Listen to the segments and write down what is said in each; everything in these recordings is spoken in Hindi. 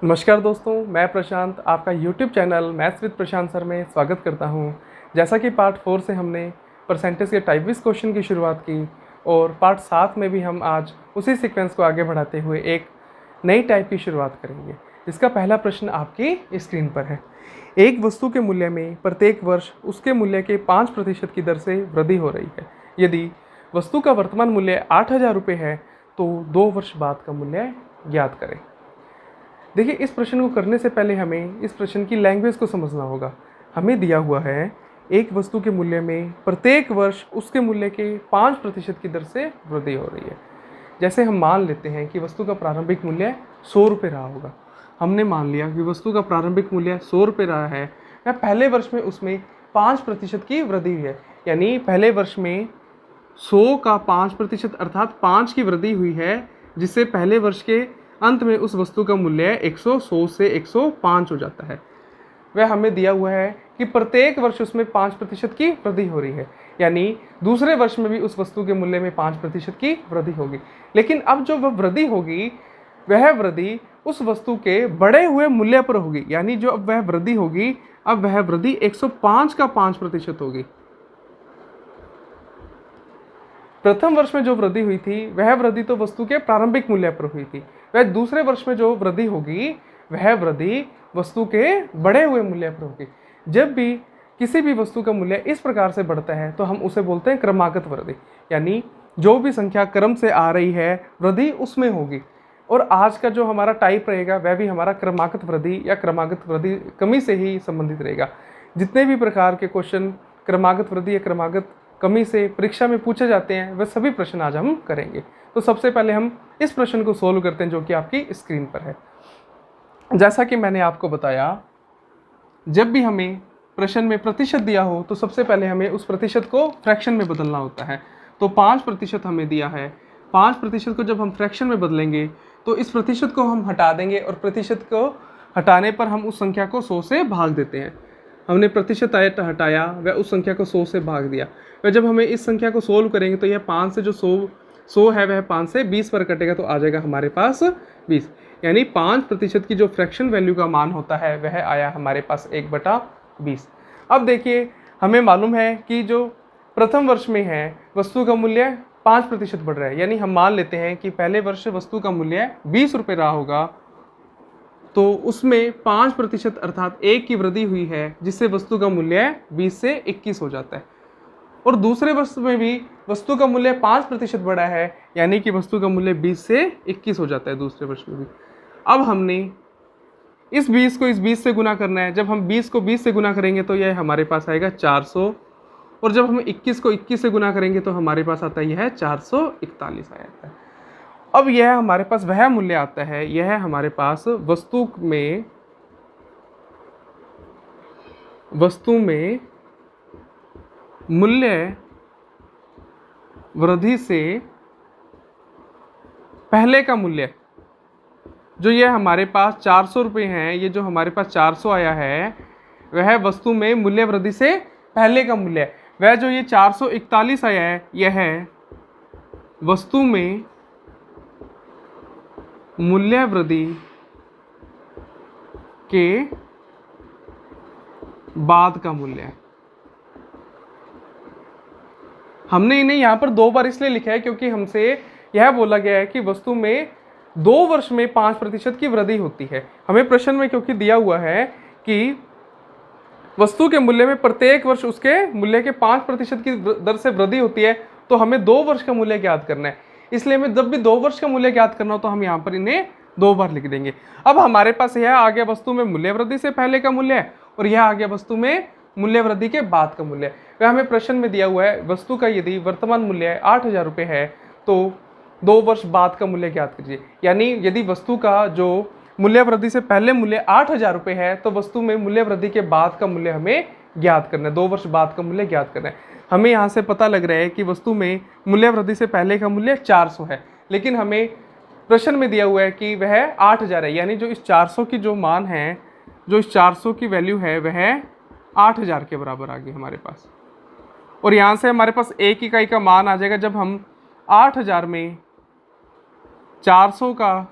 नमस्कार दोस्तों, मैं प्रशांत आपका YouTube channel maths with Prashant sir में स्वागत करता हूं। जैसा कि पार्ट 4 से हमने परसेंटेज के टाइप वाइज क्वेश्चन की शुरुआत की और पार्ट 7 में भी हम आज उसी सीक्वेंस को आगे बढ़ाते हुए एक नई टाइप की शुरुआत करेंगे, जिसका पहला प्रश्न आपकी स्क्रीन पर है। एक वस्तु के मूल्य में प्रत्येक वर्ष उसके मूल्य के 5% की दर से वृद्धि हो रही है। यदि वस्तु का वर्तमान मूल्य 8,000 रुपये है तो 2 वर्ष बाद का मूल्य ज्ञात करें। देखिए, इस प्रश्न को करने से पहले हमें इस प्रश्न की लैंग्वेज को समझना होगा। हमें दिया हुआ है एक वस्तु के मूल्य में प्रत्येक वर्ष उसके मूल्य के 5% की दर से वृद्धि हो रही है। जैसे हम मान लेते हैं कि वस्तु का प्रारंभिक मूल्य 100 रुपये रहा होगा। हमने मान लिया कि वस्तु का प्रारंभिक मूल्य 100 रुपये रहा है, या पहले वर्ष में उसमें 5% की वृद्धि हुई है। यानी पहले वर्ष में 100 का 5% अर्थात 5 की वृद्धि हुई है, जिससे पहले वर्ष के अंत में उस वस्तु का मूल्य 100 से 105 हो जाता है। वह हमें दिया हुआ है कि प्रत्येक वर्ष उसमें 5% की वृद्धि हो रही है, यानी दूसरे वर्ष में भी उस वस्तु के मूल्य में 5% की वृद्धि होगी। लेकिन अब जो वह वृद्धि होगी, वह वृद्धि उस वस्तु के बढ़े हुए मूल्य पर होगी। यानी जो अब वह वृद्धि होगी, अब वह वृद्धि 105 का 5% होगी। प्रथम वर्ष में जो वृद्धि हुई थी, वह वृद्धि तो वस्तु के प्रारंभिक मूल्य पर हुई थी। वह दूसरे वर्ष में जो वृद्धि होगी, वह वृद्धि वस्तु के बढ़े हुए मूल्य पर होगी। जब भी किसी भी वस्तु का मूल्य इस प्रकार से बढ़ता है तो हम उसे बोलते हैं क्रमागत वृद्धि। यानी जो भी संख्या क्रम से आ रही है, वृद्धि उसमें होगी। और आज का जो हमारा टाइप रहेगा, वह भी हमारा क्रमागत वृद्धि या क्रमागत वृद्धि कमी से ही संबंधित रहेगा। जितने भी प्रकार के क्वेश्चन क्रमागत वृद्धि या क्रमागत कमी से परीक्षा में पूछे जाते हैं, वह सभी प्रश्न आज हम करेंगे। तो सबसे पहले हम इस प्रश्न को सोल्व करते हैं, जो कि आपकी स्क्रीन पर है। जैसा कि मैंने आपको बताया, जब भी हमें प्रश्न में प्रतिशत दिया हो तो सबसे पहले हमें उस प्रतिशत को फ्रैक्शन में बदलना होता है। तो 5% हमें दिया है। 5% को जब हम फ्रैक्शन में बदलेंगे तो इस प्रतिशत को हम हटा देंगे, और प्रतिशत को हटाने पर हम उस संख्या को 100 से भाग देते हैं। हमने प्रतिशत हटाया, वह उस संख्या को 100 से भाग दिया। वह जब हमें इस संख्या को सोल्व करेंगे तो यह 5 से जो 100 है, वह 5 से 20 पर कटेगा, तो आ जाएगा हमारे पास 20। यानी 5% की जो फ्रैक्शन वैल्यू का मान होता है, वह आया हमारे पास 1/20। अब देखिए, हमें मालूम है कि जो प्रथम वर्ष में है, वस्तु का मूल्य 5% बढ़ रहा है। यानी हम मान लेते हैं कि पहले वर्ष वस्तु का मूल्य 20 रुपये रहा होगा, तो उसमें 5% अर्थात 1 की वृद्धि हुई है, जिससे वस्तु का मूल्य 20 से 21 हो जाता है। और दूसरे वर्ष में भी वस्तु का मूल्य 5% बढ़ा है, यानी कि वस्तु का मूल्य 20 से 21 हो जाता है दूसरे वर्ष में भी। अब हमने इस 20 को इस 20 से गुना करना है। जब हम 20 को 20 से गुना करेंगे तो यह हमारे पास आएगा 400, और जब हम 21 को 21 से गुना करेंगे तो हमारे पास आता है यह 441 आ जाता है। अब यह हमारे पास वह मूल्य आता है, यह हमारे पास वस्तु में मूल्य वृद्धि से पहले का मूल्य, जो ये हमारे पास 400 रुपये हैं, ये जो हमारे पास 400 आया है, वह वस्तु में मूल्य वृद्धि से पहले का मूल्य है। वह जो ये 441 आया है, यह है वस्तु में मूल्य वृद्धि के बाद का मूल्य है। हमने इन्हें यहाँ पर 2 बार इसलिए लिखा है क्योंकि हमसे यह बोला गया है कि वस्तु में 2 वर्ष में 5% की वृद्धि होती है। हमें प्रश्न में क्योंकि दिया हुआ है कि वस्तु के मूल्य में प्रत्येक वर्ष उसके मूल्य के 5% की दर से वृद्धि होती है, तो हमें 2 वर्ष का मूल्य ज्ञात करना है। इसलिए हमें जब भी 2 वर्ष का मूल्य ज्ञात करना हो तो हम यहाँ पर इन्हें 2 बार लिख देंगे। अब हमारे पास यह आ गया वस्तु में मूल्य वृद्धि से पहले का मूल्य, और यह आ गया वस्तु में मूल्य वृद्धि के बाद का मूल्य। वह हमें प्रश्न में दिया हुआ है, वस्तु का यदि वर्तमान मूल्य 8,000 रुपये है तो 2 वर्ष बाद का मूल्य ज्ञात कीजिए। यानी यदि वस्तु का जो मूल्य वृद्धि से पहले मूल्य 8,000 रुपये है, तो वस्तु में मूल्य वृद्धि के बाद का मूल्य हमें ज्ञात करना है, 2 वर्ष बाद का मूल्य ज्ञात करना है। हमें यहाँ से पता लग रहा है कि वस्तु में मूल्य वृद्धि से पहले का मूल्य 400 है, लेकिन हमें प्रश्न में दिया हुआ है कि वह 8,000 है। यानी जो इस 400 की जो मान है, जो इस 400 की वैल्यू है, वह 8,000 के बराबर आ गई हमारे पास। और यहाँ से हमारे पास 1 इकाई का मान आ जाएगा। जब हम 8,000 में 400 का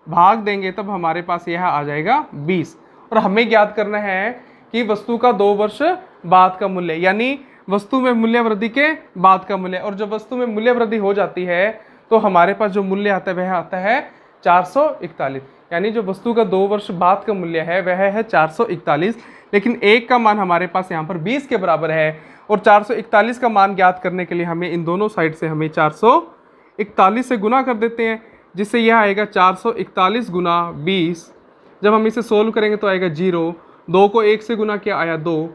भाग देंगे तब हमारे पास यह आ जाएगा 20। और हमें ज्ञात करना है कि वस्तु का 2 वर्ष बाद का मूल्य, यानी वस्तु में मूल्य वृद्धि के बाद का मूल्य। और जब वस्तु में मूल्य वृद्धि हो जाती है तो हमारे पास जो मूल्य आता है वह आता है 441, यानी जो वस्तु का 2 वर्ष बाद का मूल्य है वह है 441। लेकिन एक का मान हमारे पास यहाँ पर 20 के बराबर है, और 441 का मान ज्ञात करने के लिए हमें इन दोनों साइड से हमें 441 से गुना कर देते हैं, जिससे यह आएगा 441 गुना 20। जब हम इसे सोल्व करेंगे तो आएगा 0। 2 को 1 से गुना किया आया 2,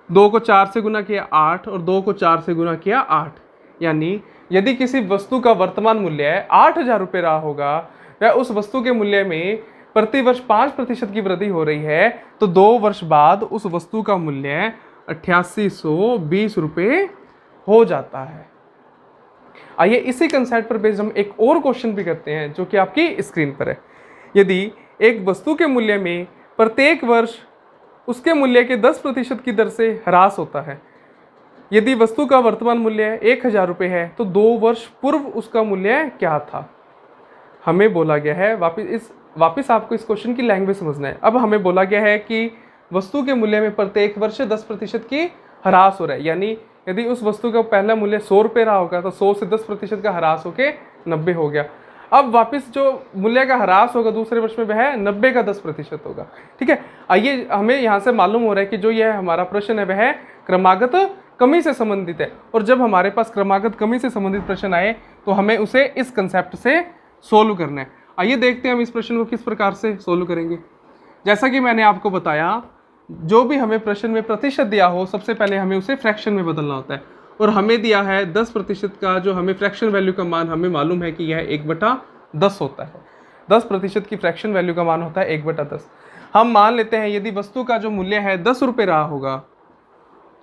2 को 4 से गुना किया 8, और 2 को 4 से गुना किया 8। यानी यदि किसी वस्तु का वर्तमान मूल्य 8,000 रुपये रहा होगा, वह उस वस्तु के मूल्य में प्रति वर्ष 5% की वृद्धि हो रही है, तो 2 वर्ष बाद उस वस्तु का मूल्य 8820 रुपये हो जाता है। आइए इसी कंसेप्ट पर बेस्ड हम एक और क्वेश्चन भी करते हैं जो कि आपकी स्क्रीन पर है। यदि एक वस्तु के मूल्य में प्रत्येक वर्ष उसके मूल्य के 10% की दर से ह्रास होता है, यदि वस्तु का वर्तमान मूल्य 1000 रुपये है तो 2 वर्ष पूर्व उसका मूल्य क्या था। हमें बोला गया है, वापस आपको इस क्वेश्चन की लैंग्वेज समझना है। अब हमें बोला गया है कि वस्तु के मूल्य में प्रत्येक वर्ष 10% की ह्रास हो रहा है, यानी यदि उस वस्तु का पहला मूल्य 100 रुपये रहा होगा तो 100 से 10% का ह्रास होके 90 हो गया। अब वापस जो मूल्य का ह्रास होगा दूसरे वर्ष में वह 90 का 10% होगा। ठीक है, आइए हमें यहाँ से मालूम हो रहा है कि जो यह हमारा प्रश्न है वह क्रमागत कमी से संबंधित है, और जब हमारे पास क्रमागत कमी से संबंधित प्रश्न आए तो हमें उसे इस कंसेप्ट से सोल्व करना है। आइए देखते हैं हम इस प्रश्न को किस प्रकार से सोल्व करेंगे। जैसा कि मैंने आपको बताया, जो भी हमें प्रश्न में प्रतिशत दिया हो सबसे पहले हमें उसे फ्रैक्शन में बदलना होता है, और हमें दिया है 10% का जो हमें फ्रैक्शन वैल्यू का मान हमें मालूम है कि यह 1/10 होता है। 10% की फ्रैक्शन वैल्यू का मान होता है 1/10। हम मान लेते हैं यदि वस्तु का जो मूल्य है 10 रुपये रहा होगा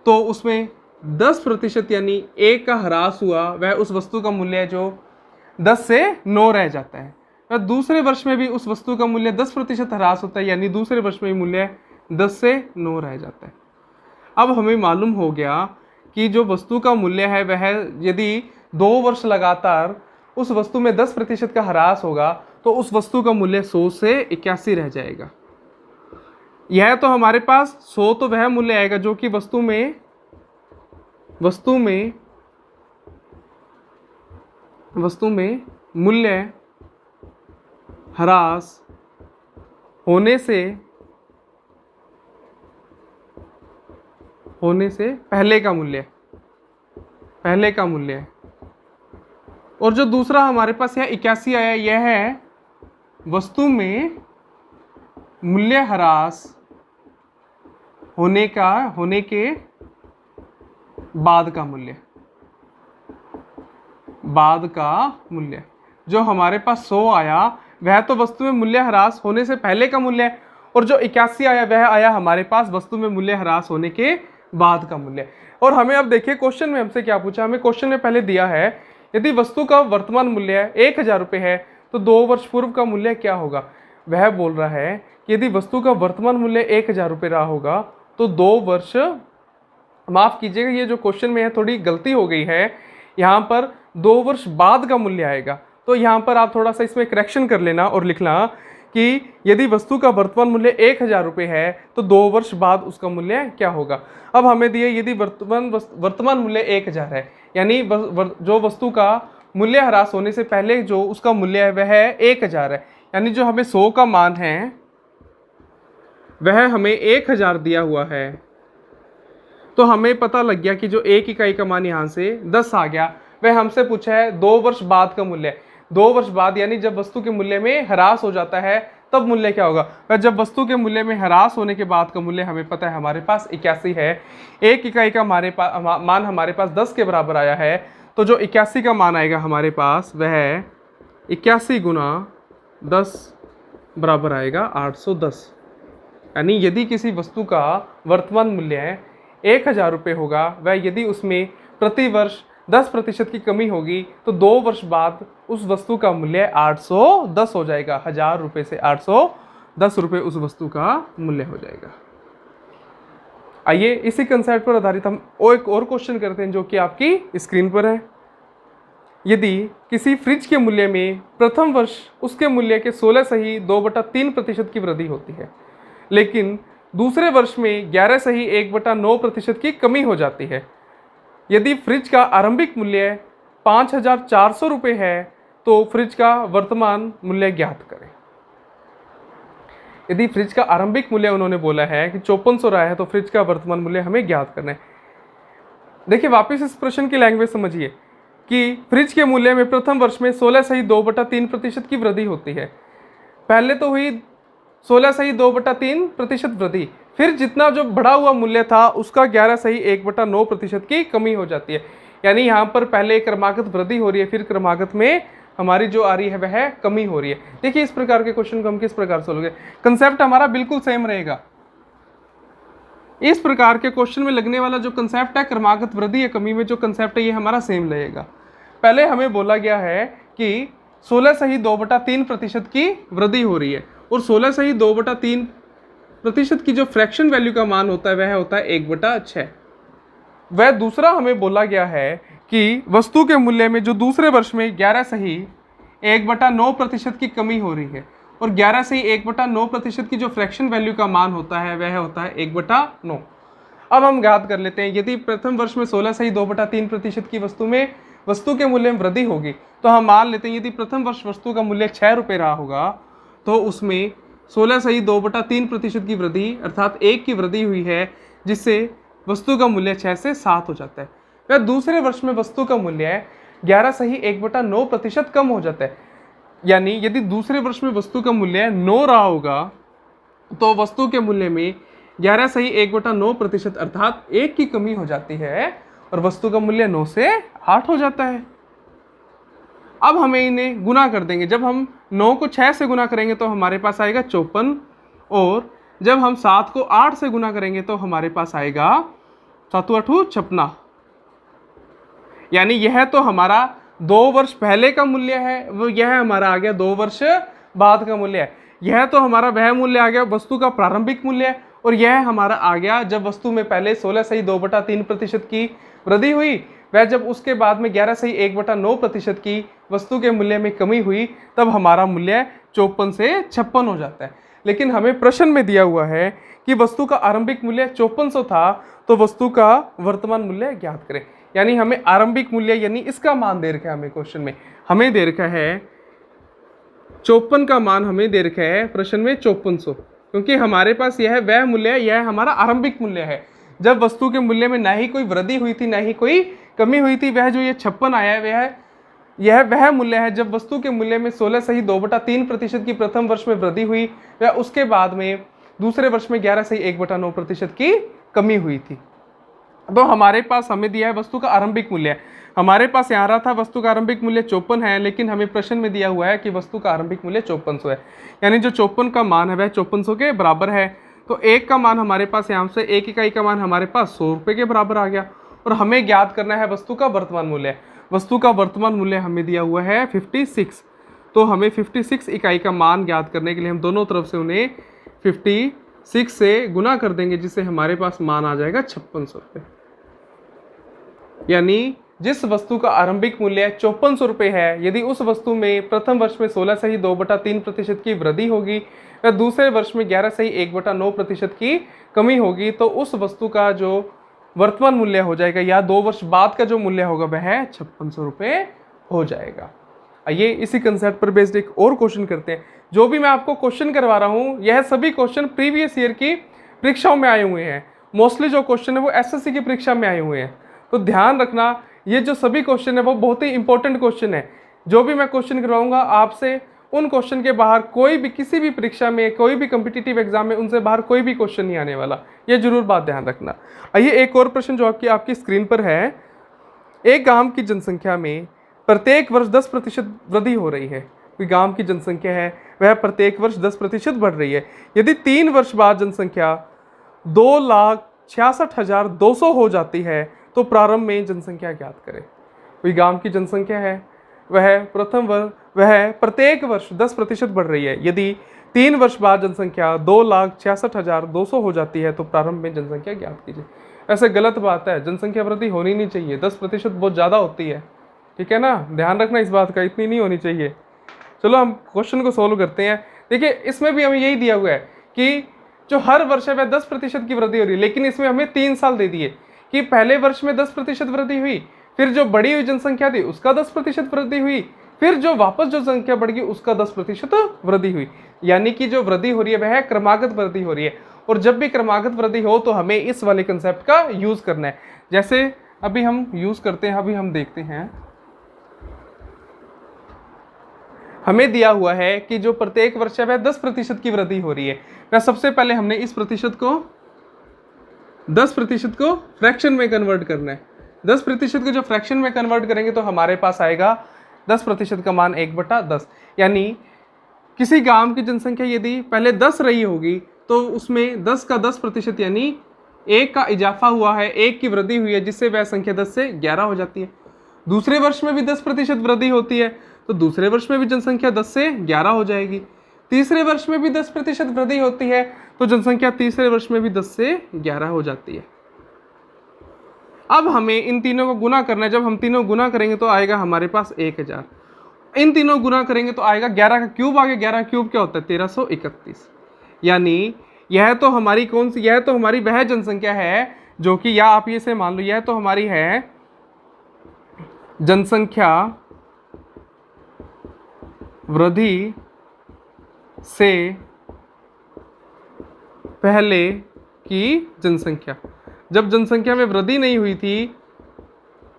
तो उसमें 10% यानी 1 का ह्रास हुआ, वह उस वस्तु का मूल्य जो 10 से 9 रह जाता है। वह दूसरे वर्ष में भी उस वस्तु का मूल्य 10% ह्रास होता है, यानी दूसरे वर्ष में मूल्य 10 से 9 रह जाता है। अब हमें मालूम हो गया कि जो वस्तु का मूल्य है वह यदि 2 वर्ष लगातार उस वस्तु में 10% का ह्रास होगा तो उस वस्तु का मूल्य 100 से 81 रह जाएगा। यह तो हमारे पास 100 तो वह मूल्य आएगा जो कि वस्तु में मूल्य ह्रास होने से पहले का मूल्य है। और जो दूसरा हमारे पास यह 81 आया, यह है वस्तु में मूल्य ह्रास होने के बाद का मूल्य। जो हमारे पास 100 आया वह तो वस्तु में मूल्य ह्रास होने से पहले का मूल्य है, और जो 81 आया वह आया हमारे पास वस्तु में मूल्य ह्रास होने के बाद का मूल्य। और हमें अब देखिए क्वेश्चन में हमसे क्या पूछा। हमें क्वेश्चन में पहले दिया है यदि वस्तु का वर्तमान मूल्य 1000 रुपये है तो 2 वर्ष पूर्व का मूल्य क्या होगा। वह बोल रहा है कि यदि वस्तु का वर्तमान मूल्य 1000 रुपये रहा होगा तो 2 वर्ष, माफ कीजिएगा ये जो क्वेश्चन में है थोड़ी गलती हो गई है, यहाँ पर 2 वर्ष बाद का मूल्य आएगा। तो यहाँ पर आप थोड़ा सा इसमें करेक्शन कर लेना और लिखना कि यदि वस्तु का वर्तमान मूल्य 1000 रुपये है तो 2 वर्ष बाद उसका मूल्य क्या होगा। अब हमें दिए यदि वर्तमान मूल्य 1000 है, यानी जो वस्तु का मूल्य ह्रास होने से पहले जो उसका मूल्य है वह 1000 है, यानी जो हमें 100 का मान है वह हमें 1000 दिया हुआ है। तो हमें पता लग गया कि जो 1 इकाई का मान यहाँ से 10 आ गया, वह हमसे पूछा है 2 वर्ष बाद का मूल्य। 2 वर्ष बाद यानी जब वस्तु के मूल्य में ह्रास हो जाता है तब मूल्य क्या होगा। वह जब वस्तु के मूल्य में ह्रास होने के बाद का मूल्य हमें पता है हमारे पास 81 है। 1 इकाई का मान हमारे पास 10 के बराबर आया है, तो जो 81 का मान आएगा हमारे पास वह 81 गुना 10 बराबर आएगा 810। यानी यदि किसी वस्तु का वर्तमान मूल्य 1000 रुपये होगा, वह यदि उसमें प्रति वर्ष 10% की कमी होगी तो 2 वर्ष बाद उस वस्तु का मूल्य 810 हो जाएगा। 1000 रुपये से 810 रुपये उस वस्तु का मूल्य हो जाएगा। आइए इसी कंसेप्ट पर आधारित हम एक और क्वेश्चन करते हैं जो कि आपकी स्क्रीन पर है। यदि किसी फ्रिज के मूल्य में प्रथम वर्ष उसके मूल्य के 16 सही 2/3% की वृद्धि होती है, लेकिन दूसरे वर्ष में 11 सही 1/9% की कमी हो जाती है। यदि फ्रिज का आरंभिक मूल्य 5,400 रुपये है तो फ्रिज का वर्तमान मूल्य ज्ञात करें। यदि फ्रिज का आरंभिक मूल्य उन्होंने बोला है कि 5400 रहा है तो फ्रिज का वर्तमान मूल्य हमें ज्ञात करना है। देखिए वापस इस प्रश्न की लैंग्वेज समझिए कि फ्रिज के मूल्य में प्रथम वर्ष में 16 सही 2/3% की वृद्धि होती है। पहले तो हुई 16 सही 2/3% वृद्धि, फिर जितना जो बढ़ा हुआ मूल्य था उसका 11 सही 1/9% की कमी हो जाती है। यानी यहाँ पर पहले क्रमागत वृद्धि हो रही है, फिर क्रमागत में हमारी जो आ रही है वह कमी हो रही है। देखिए इस प्रकार के क्वेश्चन को हम किस प्रकार सोल्व करेंगे, कंसेप्ट हमारा बिल्कुल सेम रहेगा। इस प्रकार के क्वेश्चन में लगने वाला जो कंसेप्ट है क्रमागत वृद्धि या कमी में जो कंसेप्ट है ये हमारा सेम रहेगा। पहले हमें बोला गया है कि 16 सही 2/3% की वृद्धि हो रही है और 16 सही 2/3% की जो फ्रैक्शन वैल्यू का मान होता है वह होता है 1/6। वह दूसरा हमें बोला गया है कि वस्तु के मूल्य में जो दूसरे वर्ष में 11 सही 1/9% की कमी हो रही है और 11 सही 1/9% की जो फ्रैक्शन वैल्यू का मान होता है वह होता है 1/9। अब हम याद कर लेते हैं, यदि प्रथम वर्ष में 16 सही 2/3% की वस्तु के मूल्य में वृद्धि होगी तो हम मान लेते हैं यदि प्रथम वर्ष वस्तु का मूल्य 6 रुपये रहा होगा तो उसमें 16 सही 2/3% की वृद्धि अर्थात 1 की वृद्धि हुई है, जिससे वस्तु का मूल्य 6 से 7 हो जाता है। वह दूसरे वर्ष में वस्तु का मूल्य 11 सही 1/9% कम हो जाता है। यानी यदि दूसरे वर्ष में वस्तु का मूल्य 9 रहा होगा तो वस्तु के मूल्य में 11 सही 1/9% अर्थात 1 की कमी हो जाती है और वस्तु का मूल्य 9 से 8 हो जाता है। अब हमें इन्हें गुना कर देंगे। जब हम 9 को 6 से गुना करेंगे तो हमारे पास आएगा 54 और जब हम 7 को 8 से गुना करेंगे तो हमारे पास आएगा 7 8 56। यानी यह तो हमारा 2 वर्ष पहले का मूल्य है, वो यह हमारा आ गया 2 वर्ष बाद का मूल्य है। यह तो हमारा वह मूल्य आ गया वस्तु का प्रारंभिक मूल्य और यह हमारा आ गया जब वस्तु में पहले 16 सही 2/3% की वृद्धि हुई, वह जब उसके बाद में 11 सही 1/9% की वस्तु के मूल्य में कमी हुई तब हमारा मूल्य 54 से 56 हो जाता है। लेकिन हमें प्रश्न में दिया हुआ है कि वस्तु का आरंभिक मूल्य 5400 था तो वस्तु का वर्तमान मूल्य ज्ञात करें। यानी हमें आरंभिक मूल्य यानी इसका मान दे रखा है, हमें क्वेश्चन में हमें दे रखा है 54 का मान हमें दे रखा है प्रश्न में 5400, क्योंकि हमारे पास यह वह मूल्य है, यह हमारा आरंभिक मूल्य है जब वस्तु के मूल्य में ना ही कोई वृद्धि हुई थी ना ही कोई कमी हुई थी। वह जो ये 56 आया है यह वह मूल्य है जब वस्तु के मूल्य में 16 सही 2/3% की प्रथम वर्ष में वृद्धि हुई, वह उसके बाद में दूसरे वर्ष में 11 सही 1/9% की कमी हुई थी। तो हमारे पास हमें दिया है वस्तु का आरंभिक मूल्य, हमारे पास यहाँ रहा था वस्तु का आरंभिक मूल्य 54 है, लेकिन हमें प्रश्न में दिया हुआ है कि वस्तु का आरंभिक मूल्य 5400 है। यानी जो 54 का मान है वह 5400 के बराबर है। तो 1 का मान हमारे पास यहाँ से 1 इकाई का मान हमारे पास 100 रुपये के बराबर आ गया और हमें ज्ञात करना है वस्तु का वर्तमान मूल्य। वस्तु का वर्तमान मूल्य हमें दिया हुआ है 56, तो हमें 56 इकाई का मान ज्ञात करने के लिए हम दोनों तरफ से उन्हें 56 से गुना कर देंगे, जिससे हमारे पास मान आ जाएगा 5600 रुपये। यानी जिस वस्तु का आरंभिक मूल्य 5400 रुपये है, यदि उस वस्तु में प्रथम वर्ष में 16 सही 2/3% की वृद्धि होगी या दूसरे वर्ष में 11 सही 1/9% की कमी होगी तो उस वस्तु का जो वर्तमान मूल्य हो जाएगा या 2 वर्ष बाद का जो मूल्य होगा वह 5600 रुपये हो जाएगा। आइए इसी कंसेप्ट पर बेस्ड एक और क्वेश्चन करते हैं। जो भी मैं आपको क्वेश्चन करवा रहा हूँ यह सभी क्वेश्चन प्रीवियस ईयर की परीक्षाओं में आए हुए हैं। मोस्टली जो क्वेश्चन है वो एसएससी की परीक्षा में आए हुए हैं, तो ध्यान रखना ये जो सभी क्वेश्चन है वो बहुत ही इंपॉर्टेंट क्वेश्चन है। जो भी मैं क्वेश्चन करवाऊंगा आपसे उन क्वेश्चन के बाहर कोई भी किसी भी परीक्षा में कोई भी कम्पिटिटिव एग्जाम में उनसे बाहर कोई भी क्वेश्चन नहीं आने वाला, ये जरूर बात ध्यान रखना। आइए एक और प्रश्न जो आपकी स्क्रीन पर है। एक गांव की जनसंख्या में प्रत्येक वर्ष 10% वृद्धि हो रही है। कोई गांव की जनसंख्या है वह प्रत्येक वर्ष 10% बढ़ रही है। यदि 3 वर्ष बाद जनसंख्या 2,66,200 हो जाती है तो प्रारंभ में जनसंख्या ज्ञात करें। कोई गांव की जनसंख्या है वह प्रत्येक वर्ष 10% बढ़ रही है। यदि 3 वर्ष बाद जनसंख्या 2,66,200 हो जाती है तो प्रारंभ में जनसंख्या ज्ञात कीजिए। ऐसे गलत बात है, जनसंख्या वृद्धि होनी नहीं चाहिए, 10% बहुत ज़्यादा होती है। ठीक है ना, ध्यान रखना इस बात का, इतनी नहीं होनी चाहिए। चलो हम क्वेश्चन को सोल्व करते हैं। देखिए इसमें भी हमें यही दिया हुआ है कि जो हर वर्ष है वह 10% की वृद्धि हो रही है, लेकिन इसमें हमें 3 साल दे दिए कि पहले वर्ष में 10% वृद्धि हुई, फिर जो बढ़ी हुई जनसंख्या थी उसका 10% वृद्धि हुई, फिर जो वापस जो संख्या बढ़ गई उसका 10% वृद्धि हुई। यानी कि जो वृद्धि हो रही है वह क्रमागत वृद्धि हो रही है। और जब भी क्रमागत वृद्धि हो तो हमें इस वाले कंसेप्ट का यूज करना है। जैसे अभी हम यूज करते हैं, अभी हम देखते हैं, हमें दिया हुआ है कि जो प्रत्येक वर्ष है वह 10% की वृद्धि हो रही है। वह सबसे पहले हमने इस प्रतिशत को 10% को फ्रैक्शन में कन्वर्ट करना है। 10% को जो फ्रैक्शन में कन्वर्ट करेंगे तो हमारे पास आएगा 10% का मान 1/10। यानी किसी गांव की जनसंख्या यदि पहले 10 रही होगी तो उसमें 10 का 10% यानी 1 का इजाफा हुआ है, 1 की वृद्धि हुई है, जिससे वह संख्या 10 से 11 हो जाती है। दूसरे वर्ष में भी 10% वृद्धि होती है तो दूसरे वर्ष में भी जनसंख्या 10 से 11 हो जाएगी। तीसरे वर्ष में भी 10% वृद्धि होती है तो जनसंख्या तीसरे वर्ष में भी 10 से 11 हो जाती है। अब हमें इन तीनों को गुना करना है। जब हम तीनों गुना करेंगे तो आएगा हमारे पास 1000। इन तीनों गुना करेंगे तो आएगा 11 का क्यूब आ गया। 11 क्यूब क्या होता है? 1331। यानी यह तो हमारी कौन सी, यह तो हमारी वह जनसंख्या है जो कि, या आप ये से मान लो, यह तो हमारी है जनसंख्या वृद्धि से पहले की जनसंख्या। जब जनसंख्या में वृद्धि नहीं हुई थी,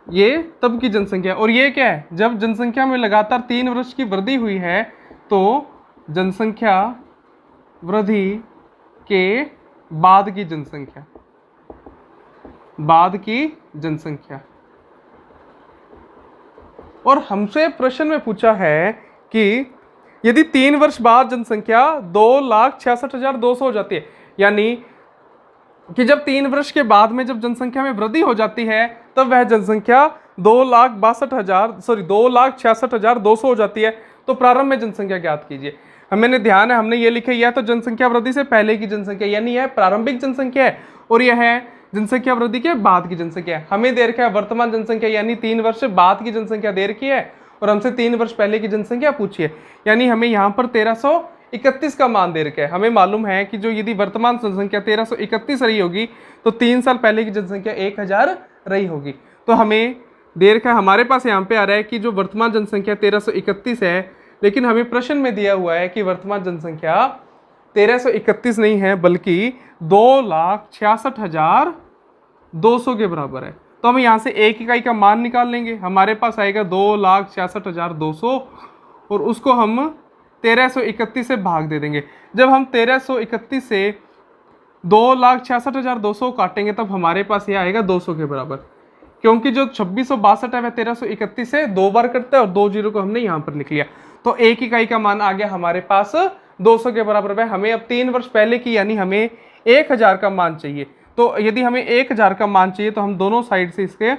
ये तब की जनसंख्या। और ये क्या है? जब जनसंख्या में लगातार 3 वर्ष की वृद्धि हुई है तो जनसंख्या वृद्धि के बाद की जनसंख्या, बाद की जनसंख्या। और हमसे प्रश्न में पूछा है कि यदि 3 वर्ष बाद जनसंख्या 2,66,200 हो जाती है, यानी कि जब 3 वर्ष के बाद में जब जनसंख्या में वृद्धि हो जाती है तब वह जनसंख्या 2,66,200 हो जाती है, तो प्रारंभ में जनसंख्या ज्ञात कीजिए। मैंने ध्यान है, हमने ये लिखा, यह तो जनसंख्या वृद्धि से पहले की जनसंख्या, यानी यह प्रारंभिक जनसंख्या है, और यह है जनसंख्या वृद्धि के बाद की जनसंख्या है। हमें दे रखा है वर्तमान जनसंख्या, यानी 3 वर्ष बाद की जनसंख्या दे रखी है, और हमसे 3 वर्ष पहले की जनसंख्या पूछी है। यानी हमें यहाँ पर 1331 का मान दे रखा है। हमें मालूम है कि जो यदि वर्तमान जनसंख्या 1331 रही होगी तो 3 साल पहले की जनसंख्या 1000 रही होगी। तो हमें दे रखा है, हमारे पास यहाँ पे आ रहा है कि जो वर्तमान जनसंख्या 1331 है, लेकिन हमें प्रश्न में दिया हुआ है कि वर्तमान जनसंख्या 1331 नहीं है बल्कि 2,66,200 के बराबर है। तो हम यहाँ से एक इकाई का मान निकाल लेंगे। हमारे पास आएगा 2,66,200 और उसको हम 1331 से भाग दे देंगे। जब हम 1331 से 2,66,200 काटेंगे तब हमारे पास ये आएगा 200 के बराबर, क्योंकि जो 2662 है वह 1331 से 2 बार करता है और 2 जीरो को हमने यहाँ पर लिख लिया। तो एक इकाई का मान आ गया हमारे पास 200 के बराबर। वह हमें अब 3 वर्ष पहले की, यानी हमें 1000 का मान चाहिए। तो यदि हमें 1000 का मान चाहिए तो हम दोनों साइड से इसके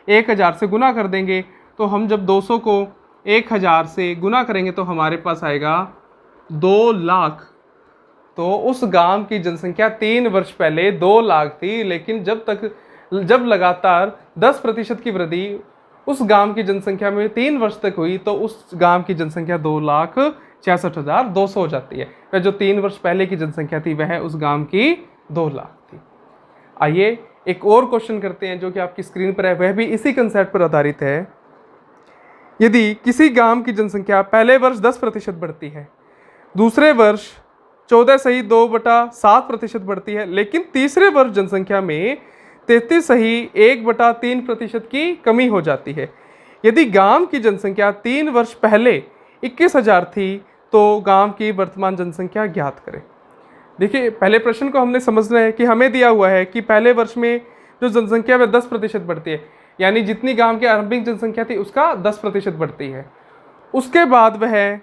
1000 से गुना कर देंगे। तो हम जब 200 को 1000 से गुना करेंगे तो हमारे पास आएगा 2 लाख। तो उस गांव की जनसंख्या 3 वर्ष पहले 2 लाख थी, लेकिन जब लगातार 10% की वृद्धि उस गांव की जनसंख्या में 3 वर्ष तक हुई तो उस गांव की जनसंख्या 2,66,200 हो जाती है। वह जो 3 वर्ष पहले की जनसंख्या थी वह उस गांव की 2 लाख थी। आइए एक और क्वेश्चन करते हैं जो कि आपकी स्क्रीन पर है, वह भी इसी कंसेप्ट पर आधारित है। यदि किसी गांव की जनसंख्या पहले वर्ष 10% बढ़ती है, दूसरे वर्ष 14.2/7% बढ़ती है, लेकिन तीसरे वर्ष जनसंख्या में 33.1/3% की कमी हो जाती है। यदि गांव की जनसंख्या 3 वर्ष पहले 21,000 थी तो गांव की वर्तमान जनसंख्या ज्ञात करें। देखिए पहले प्रश्न को हमने समझना है कि हमें दिया हुआ है कि पहले वर्ष में जो जनसंख्या वह 10% बढ़ती है, यानी जितनी गांव की आरंभिक जनसंख्या थी उसका 10% बढ़ती है। उसके बाद वह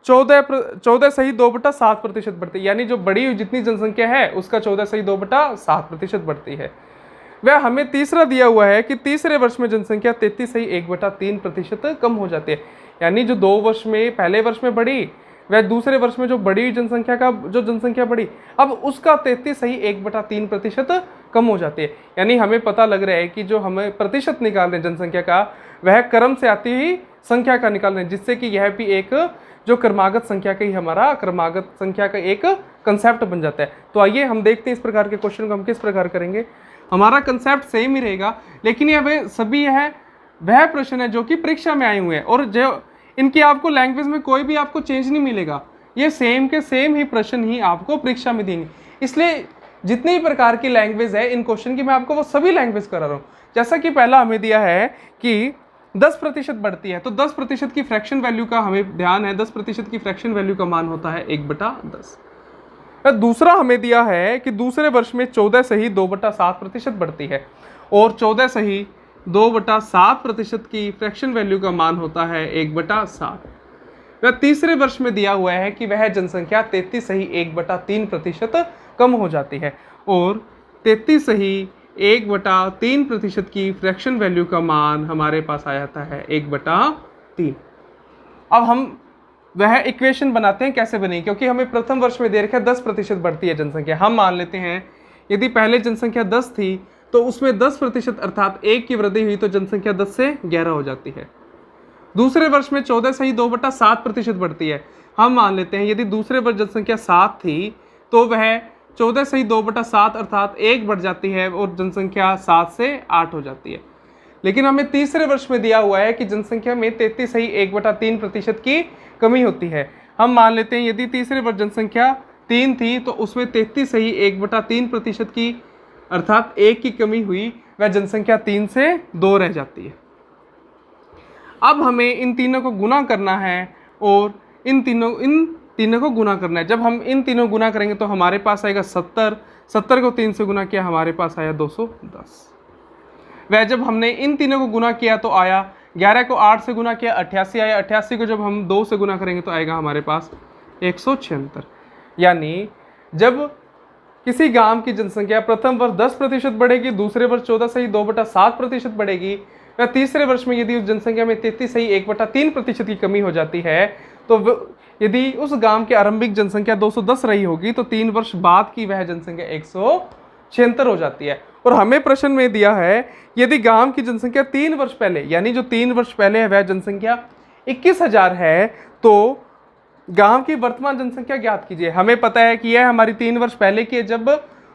14.2/7% बढ़ती है, यानी जो बड़ी हुई जितनी जनसंख्या है उसका 14.2/7% बढ़ती है। वह हमें तीसरा दिया हुआ है कि तीसरे वर्ष में जनसंख्या 33.1/3% कम हो जाती है, यानी जो 2 वर्ष में पहले वर्ष में बढ़ी वह दूसरे वर्ष में जो बड़ी जनसंख्या का जो जनसंख्या बढ़ी, अब उसका 33 सही 1/3% कम हो जाती है। यानी हमें पता लग रहा है कि जो हमें प्रतिशत निकाल रहे हैं जनसंख्या का, वह क्रम से आती हुई संख्या का निकाल रहे हैं, जिससे कि यह भी एक जो क्रमागत संख्या का ही हमारा क्रमागत संख्या का एक कंसेप्ट बन जाता है। तो आइए हम देखते हैं इस प्रकार के क्वेश्चन को हम किस प्रकार करेंगे। हमारा कंसेप्ट सेम ही रहेगा, लेकिन यह सभी वह प्रश्न है जो कि परीक्षा में आए हुए हैं, और जो इनकी आपको लैंग्वेज में कोई भी आपको चेंज नहीं मिलेगा, ये सेम के सेम ही प्रश्न ही आपको परीक्षा में देंगे। इसलिए जितनी प्रकार की लैंग्वेज है इन क्वेश्चन की, मैं आपको वो सभी लैंग्वेज करा रहा हूँ। जैसा कि पहला हमें दिया है कि 10% बढ़ती है, तो 10% की फ्रैक्शन वैल्यू का हमें ध्यान है, 10% की फ्रैक्शन वैल्यू का मान होता है 1/10। दूसरा हमें दिया है कि दूसरे वर्ष में 14 सही 2/7% बढ़ती है, और 14 सही 2/7% की फ्रैक्शन वैल्यू का मान होता है 1/60। वह तीसरे वर्ष में दिया हुआ है कि वह जनसंख्या 33 सही 1/3% कम हो जाती है, और 33 सही 1/3% की फ्रैक्शन वैल्यू का मान हमारे पास आ जाता है 1/3। अब हम वह इक्वेशन बनाते हैं, कैसे बनेगी, क्योंकि हमें प्रथम वर्ष में दे रखा है 10% बढ़ती है जनसंख्या। हम मान लेते हैं यदि पहले जनसंख्या 10 थी तो उसमें 10% अर्थात 1 की वृद्धि हुई तो जनसंख्या 10 से 11 हो जाती है। दूसरे वर्ष में 14 सही 2/7% बढ़ती है। हम मान लेते हैं यदि दूसरे वर्ष जनसंख्या 7 थी तो वह 14 सही 2/7 अर्थात 1 बढ़ जाती है और जनसंख्या 7 से 8 हो जाती है। लेकिन हमें तीसरे वर्ष में दिया हुआ है कि जनसंख्या में 33 सही 1/3% की कमी होती है। हम मान लेते हैं यदि तीसरे वर्ष जनसंख्या 3 थी तो उसमें 33 सही 1/3% की अर्थात 1 की कमी हुई, वह जनसंख्या 3 से 2 रह जाती है। अब हमें इन तीनों को गुना करना है और इन तीनों को गुना करना है। जब हम इन तीनों गुना करेंगे तो हमारे पास आएगा 70, 70 को 3 से गुना किया हमारे पास आया 210। वह जब हमने इन तीनों को गुना किया तो आया 11 को 8 से गुना किया 88 आया, 88 को जब हम 2 से गुना करेंगे तो आएगा हमारे पास 176। यानी जब किसी गांव की जनसंख्या प्रथम वर्ष 10% बढ़ेगी, दूसरे वर्ष 14 सही 2/7% बढ़ेगी, वह तीसरे वर्ष में यदि उस जनसंख्या में 33 सही 1/3% की कमी हो जाती है, तो यदि उस गांव की आरंभिक जनसंख्या 210 रही होगी तो 3 वर्ष बाद की वह जनसंख्या 176 हो जाती है। और हमें प्रश्न में दिया है यदि गांव की जनसंख्या 3 वर्ष पहले, यानी जो 3 वर्ष पहले है वह जनसंख्या 21,000 है, तो गांव की वर्तमान जनसंख्या ज्ञात कीजिए। हमें पता है कि यह हमारी 3 वर्ष पहले की है, जब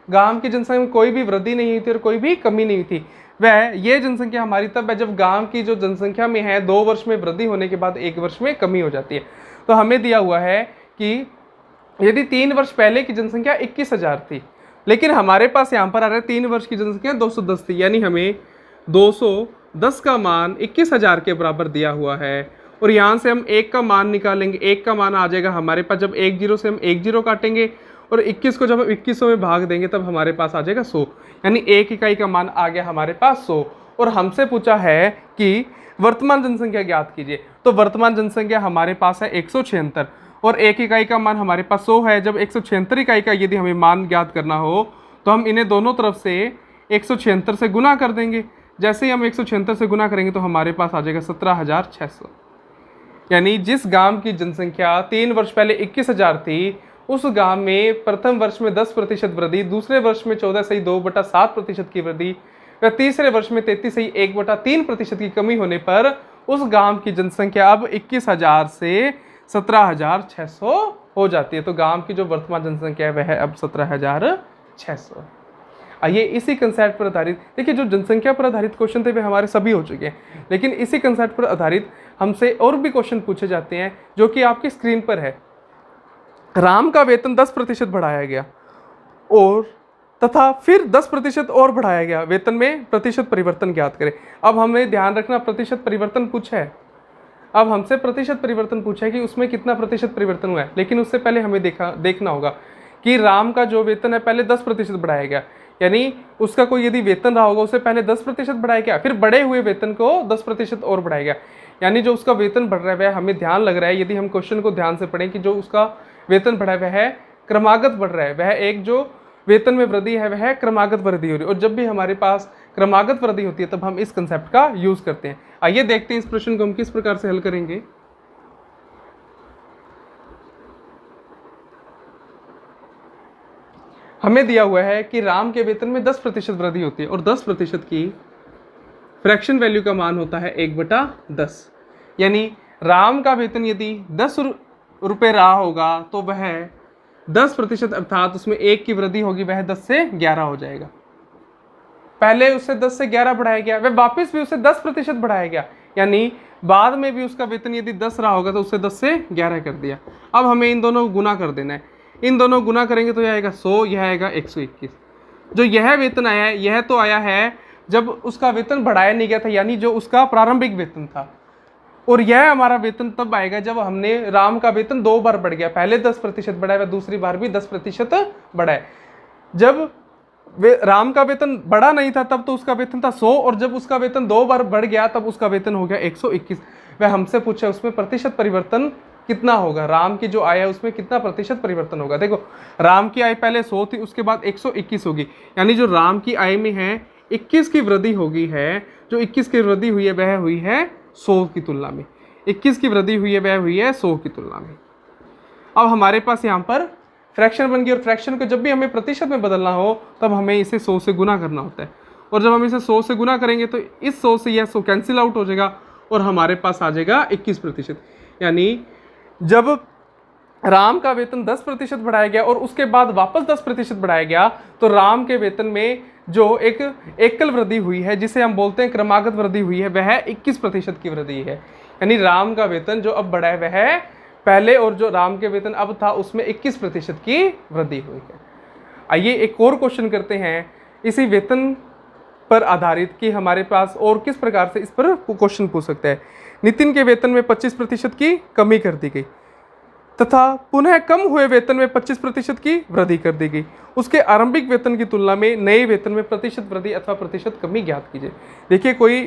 गांव की जनसंख्या में कोई भी वृद्धि नहीं हुई थी और कोई भी कमी नहीं हुई थी। वह ये जनसंख्या हमारी तब है जब गांव की जो जनसंख्या में है 2 वर्ष में वृद्धि होने के बाद 1 वर्ष में कमी हो जाती है। तो हमें दिया हुआ है कि यदि 3 वर्ष पहले की जनसंख्या 21,000 थी, लेकिन हमारे पास यहाँ पर आ रहा है 3 वर्ष की जनसंख्या 210 थी, यानी हमें 210 का मान 21,000 के बराबर दिया हुआ है। और यहाँ से हम 1 का मान निकालेंगे, 1 का मान आ जाएगा हमारे पास, जब 1 0 से हम 1 0 काटेंगे और 21 को जब हम 2100 में भाग देंगे तब हमारे पास आ जाएगा 100, यानी 1 इकाई का मान आ गया हमारे पास 100। और हमसे पूछा है कि वर्तमान जनसंख्या ज्ञात कीजिए, तो वर्तमान जनसंख्या हमारे पास है 176 और 1 इकाई का मान हमारे पास 100 है। जब 176 इकाई का यदि हमें मान ज्ञात करना हो तो हम इन्हें दोनों तरफ से 176 से गुना कर देंगे। जैसे ही हम 176 से गुना करेंगे तो हमारे पास आ जाएगा 17,600। यानी जिस गांव की जनसंख्या 3 वर्ष पहले 21,000 थी, उस गांव में प्रथम वर्ष में 10% वृद्धि, दूसरे वर्ष में 14 सही 2/7% की वृद्धि, व तीसरे वर्ष में 33 सही 1/3% की कमी होने पर उस गांव की जनसंख्या अब 21,000 से 17,600 हो जाती है। तो गांव की जो वर्तमान जनसंख्या है वह अब 17,600। आइए इसी कंसेप्ट पर आधारित देखिए, जो जनसंख्या पर आधारित क्वेश्चन थे वे हमारे सभी हो चुके हैं, लेकिन इसी कंसेप्ट पर आधारित हमसे और भी क्वेश्चन पूछे जाते हैं जो कि आपकी स्क्रीन पर है। राम का वेतन 10% बढ़ाया गया और तथा फिर 10% और बढ़ाया गया, वेतन में प्रतिशत परिवर्तन ज्ञात करें। अब हमें ध्यान रखना, प्रतिशत परिवर्तन पूछा है, अब हमसे प्रतिशत परिवर्तन पूछा है कि उसमें कितना प्रतिशत परिवर्तन हुआ है, लेकिन उससे पहले हमें देखना होगा कि राम का जो वेतन है पहले 10% बढ़ाया गया, यानी उसका कोई यदि वेतन रहा होगा उससे पहले 10% बढ़ाया गया, फिर बढ़े हुए वेतन को 10% और बढ़ाया गया, यानी जो उसका वेतन बढ़ रहा है वह हमें ध्यान लग रहा है। यदि हम क्वेश्चन को ध्यान से पढ़ें कि जो उसका वेतन बढ़ा है वह क्रमागत बढ़ रहा है, वह एक जो वेतन में वृद्धि है वह क्रमागत वृद्धि हो रही है। और जब भी हमारे पास क्रमागत वृद्धि होती है तब हम इस कंसेप्ट का यूज करते हैं। आइए देखते हैं इस प्रश्न को हम किस प्रकार से हल करेंगे। हमें दिया हुआ है कि राम के वेतन में 10% वृद्धि होती है और 10% की फ्रैक्शन वैल्यू का मान होता है 1/10। यानी राम का वेतन यदि 10 रुपये रहा होगा तो वह 10% अर्थात उसमें 1 की वृद्धि होगी, वह 10 से 11 हो जाएगा। पहले उससे 10 से 11 बढ़ाया गया, वह वापस भी उसे 10% बढ़ाया गया, यानी बाद में भी उसका वेतन यदि 10 रहा होगा तो उससे 10 से 11 कर दिया। अब हमें इन दोनों को गुना कर देना है। इन दोनों गुना करेंगे तो यह आएगा 100, यह आएगा 121। जो यह वेतन आया है यह तो आया है जब उसका वेतन बढ़ाया नहीं गया था, यानी जो उसका प्रारंभिक वेतन था। और यह हमारा वेतन तब आएगा जब हमने राम का वेतन 2 बार बढ़ गया, पहले 10% बढ़ाया, दूसरी बार भी 10% बढ़ाया। जब राम का वेतन बढ़ा नहीं था तब तो उसका वेतन था 100, और जब उसका वेतन 2 बार बढ़ गया तब उसका वेतन हो गया 121। वह हमसे पूछे उसमें प्रतिशत परिवर्तन कितना होगा, राम की जो आय है उसमें कितना प्रतिशत परिवर्तन होगा। देखो राम की आय पहले 100 थी, उसके बाद 121 होगी, यानी जो राम की आय में है 21 की वृद्धि होगी है। जो 21 की वृद्धि हुई है वह हुई है 100 की तुलना में, 21 की वृद्धि हुई है वह हुई है 100 की तुलना में। अब हमारे पास यहाँ पर फ्रैक्शन बन गई, और फ्रैक्शन को जब भी हमें प्रतिशत में बदलना हो तब हमें इसे 100 से गुना करना होता है। और जब हम इसे 100 से गुना करेंगे तो इस 100 से यह 100 कैंसिल आउट हो जाएगा और हमारे पास आ जाएगा 21%। यानी जब राम का वेतन 10% बढ़ाया गया और उसके बाद वापस 10% बढ़ाया गया तो राम के वेतन में जो एक एकल वृद्धि हुई है जिसे हम बोलते हैं क्रमागत वृद्धि हुई है वह 21% की वृद्धि है। यानी राम का वेतन जो अब बढ़ा है वह पहले और जो राम के वेतन अब था उसमें 21% की वृद्धि हुई है। आइए एक और क्वेश्चन करते हैं इसी वेतन पर आधारित कि हमारे पास और किस प्रकार से इस पर क्वेश्चन पूछ सकता है। नितिन के वेतन में 25% की कमी कर दी गई तथा पुनः कम हुए वेतन में 25% की वृद्धि कर दी गई। उसके आरंभिक वेतन की तुलना में नए वेतन में प्रतिशत वृद्धि अथवा प्रतिशत कमी ज्ञात कीजिए। देखिए कोई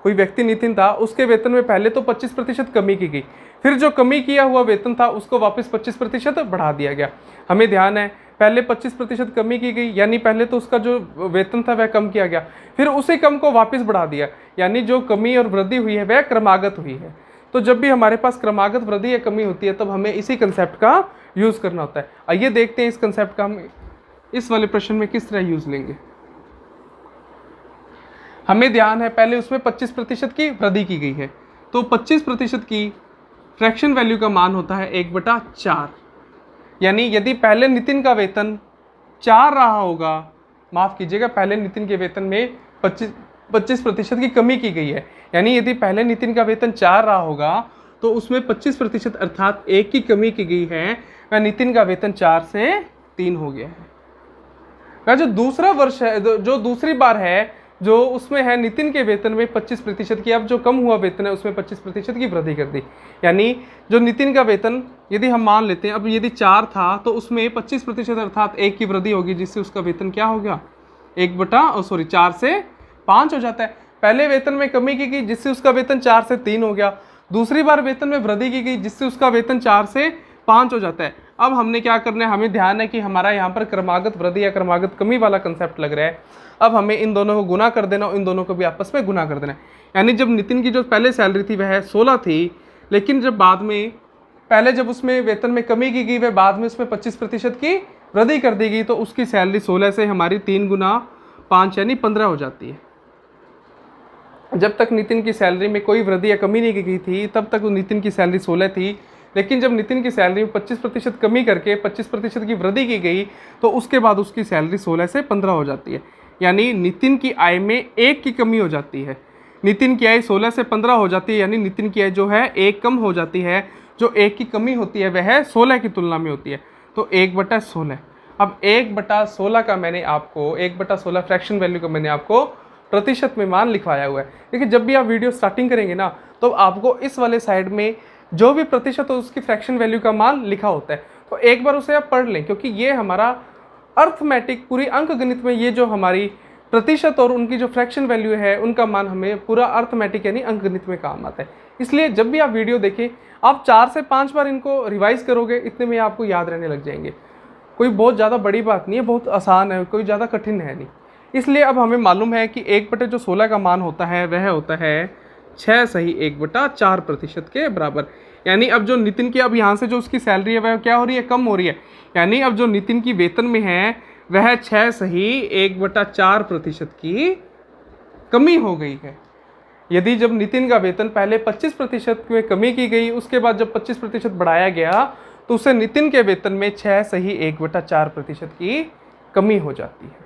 व्यक्ति नितिन था, उसके वेतन में पहले तो 25% कमी की गई, फिर जो कमी किया हुआ वेतन था उसको वापस 25% बढ़ा दिया गया। हमें ध्यान है पहले 25% कमी की गई, यानी पहले तो उसका जो वेतन था वह कम किया गया, फिर उसी कम को वापस बढ़ा दिया, यानी जो कमी और वृद्धि हुई है वह क्रमागत हुई है। तो जब भी हमारे पास क्रमागत वृद्धि या कमी होती है तब हमें इसी कंसेप्ट का यूज करना होता है। आइए देखते हैं इस कंसेप्ट का हम इस वाले प्रश्न में किस तरह यूज लेंगे। हमें ध्यान है पहले उसमें 25% की वृद्धि की गई है, तो 25% की फ्रैक्शन वैल्यू का मान होता है 1/4। यानी यदि पहले नितिन का वेतन 4 रहा होगा, माफ कीजिएगा पहले नितिन के वेतन में 25% की कमी की गई है, यानी यदि पहले नितिन का वेतन 4 रहा होगा तो उसमें 25% अर्थात 1 की कमी की गई है, वह नितिन का वेतन 4 से 3 हो गया है। वह जो दूसरा वर्ष है, जो दूसरी बार है, जो उसमें है नितिन के वेतन में 25% की, अब जो कम हुआ वेतन है उसमें 25% की वृद्धि कर दी। यानी जो नितिन का वेतन यदि हम मान लेते हैं अब यदि 4 था तो उसमें 25% अर्थात 1 की वृद्धि होगी, जिससे उसका वेतन क्या हो गया 4 से 5 हो जाता है। पहले वेतन में कमी की गई जिससे उसका वेतन 4 से 3 हो गया, दूसरी बार वेतन में वृद्धि की गई जिससे उसका वेतन 4 से 5 हो जाता है। अब हमने क्या करना है, हमें ध्यान है कि हमारा यहाँ पर क्रमागत वृद्धि या क्रमागत कमी वाला कंसेप्ट लग रहा है। अब हमें इन दोनों को गुना कर देना और इन दोनों को भी आपस में गुना कर देना है। यानी जब नितिन की जो पहले सैलरी थी वह 16 थी, लेकिन जब बाद में पहले जब उसमें वेतन में कमी की गई वह बाद में उसमें 25% की वृद्धि कर दी गई, तो उसकी सैलरी 16 से हमारी 3 गुना 5 यानी 15 हो जाती है। जब तक नितिन की सैलरी में कोई वृद्धि या कमी नहीं की गई थी तब तक नितिन की सैलरी 16 थी, लेकिन जब नितिन की सैलरी में 25% कमी करके 25% की वृद्धि की गई तो उसके बाद उसकी सैलरी 16 से 15 हो जाती है। यानी नितिन की आय में 1 की कमी हो जाती है, नितिन की आय 16 से 15 हो जाती है, यानी नितिन की आय जो है 1 कम हो जाती है। जो 1 की कमी होती है वह 16 की तुलना में होती है, तो 1/16। अब 1/16 का मैंने आपको 1/16 फ्रैक्शन वैल्यू का मैंने आपको प्रतिशत में मान लिखवाया हुआ है। देखिए जब भी आप वीडियो स्टार्टिंग करेंगे ना तो आपको इस वाले साइड में जो भी प्रतिशत हो उसकी फ्रैक्शन वैल्यू का मान लिखा होता है, तो एक बार उसे आप पढ़ लें, क्योंकि ये हमारा अर्थमेटिक पूरी अंक गणित में ये जो हमारी प्रतिशत और उनकी जो फ्रैक्शन वैल्यू है उनका मान हमें पूरा अर्थमेटिक यानी अंक गणित में काम आता है। इसलिए जब भी आप वीडियो देखें आप 4 से 5 बार इनको रिवाइज करोगे, इतने में आपको याद रहने लग जाएंगे। कोई बहुत ज़्यादा बड़ी बात नहीं है, बहुत आसान है, कोई ज़्यादा कठिन है नहीं। इसलिए अब हमें मालूम है कि 1/16 का मान होता है वह होता है 6 सही 1/4% के बराबर। यानी अब जो नितिन की अब यहाँ से जो उसकी सैलरी है वह क्या हो रही है, कम हो रही है। यानी अब जो नितिन की वेतन में है वह 6 सही 1/4% की कमी हो गई है। यदि जब नितिन का वेतन पहले 25% में कमी की गई, उसके बाद जब 25% बढ़ाया गया तो उससे नितिन के वेतन में 6 सही 1/4% की कमी हो जाती है।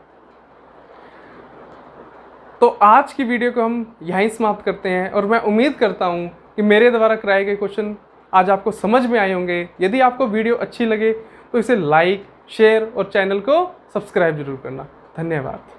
तो आज की वीडियो को हम यहीं समाप्त करते हैं और मैं उम्मीद करता हूं कि मेरे द्वारा कराए गए क्वेश्चन आज आपको समझ में आए होंगे। यदि आपको वीडियो अच्छी लगे तो इसे लाइक, शेयर और चैनल को सब्सक्राइब जरूर करना। धन्यवाद।